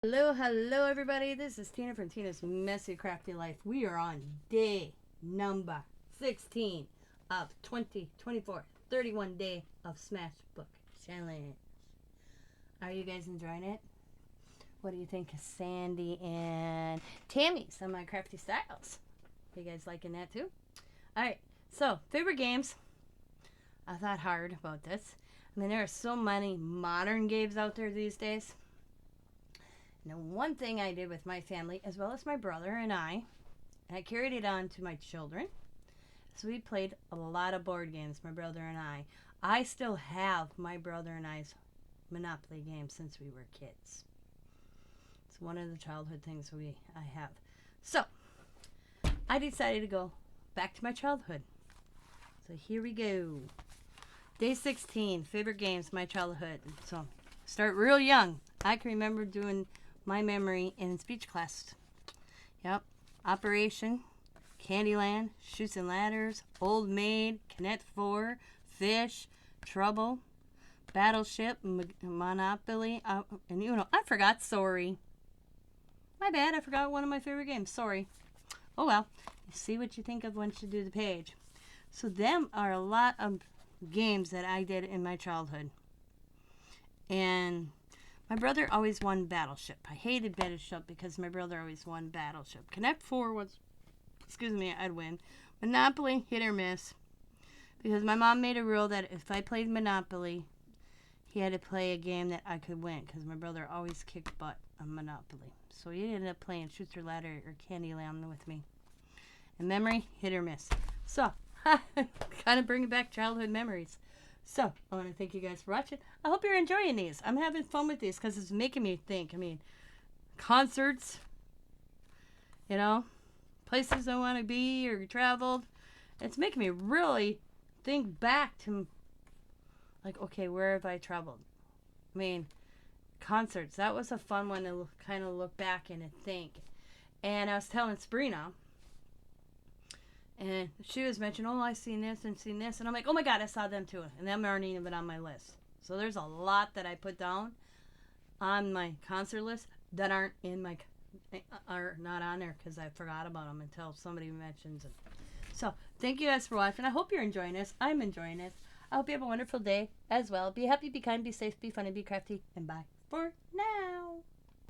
Hello everybody. This is Tina from Tina's Messy Crafty Life. We are on day number 16 of 2024, 31 day of Smashbook challenge. Are you guys enjoying it? What do you think of Sandy and Tammy's on my crafty styles? Are you guys liking that too? Alright, so favorite games. I thought hard about this. I mean, there are so many modern games out there these days. Now, one thing I did with my family, as well as my brother and I carried it on to my children. So we played a lot of board games, my brother and I. I still have my brother and I's Monopoly game since we were kids. It's one of the childhood things I have. So, I decided to go back to my childhood. So here we go. Day 16, favorite games, my childhood. So, start real young. I can remember doing my memory in speech class. Yep. Operation, Candyland, Chutes and Ladders, Old Maid, Connect 4, Fish, Trouble, Battleship, Monopoly, and Uno. I forgot, sorry. My bad, I forgot one of my favorite games, sorry. Oh well, you see what you think of once you do the page. So them are a lot of games that I did in my childhood. And my brother always won Battleship. I hated Battleship because my brother always won Battleship. Connect 4 was, I'd win. Monopoly, hit or miss. Because my mom made a rule that if I played Monopoly, he had to play a game that I could win. Because my brother always kicked butt on Monopoly. So he ended up playing Chutes or Ladder or Candyland with me. And memory, hit or miss. So, kind of bringing back childhood memories. So, I want to thank you guys for watching. I hope you're enjoying these. I'm having fun with these because it's making me think. I mean, concerts, you know, places I want to be or traveled. It's making me really think back to, like, okay, where have I traveled? I mean, concerts. That was a fun one to kind of look back and think. And I was telling Sabrina, and she was mentioning, oh, I've seen this and seen this. And I'm like, oh my God, I saw them too. And them aren't even on my list. So there's a lot that I put down on my concert list that aren't in my, are not on there because I forgot about them until somebody mentions it. So thank you guys for watching. I hope you're enjoying this. I'm enjoying this. I hope you have a wonderful day as well. Be happy, be kind, be safe, be funny, be crafty. And bye for now.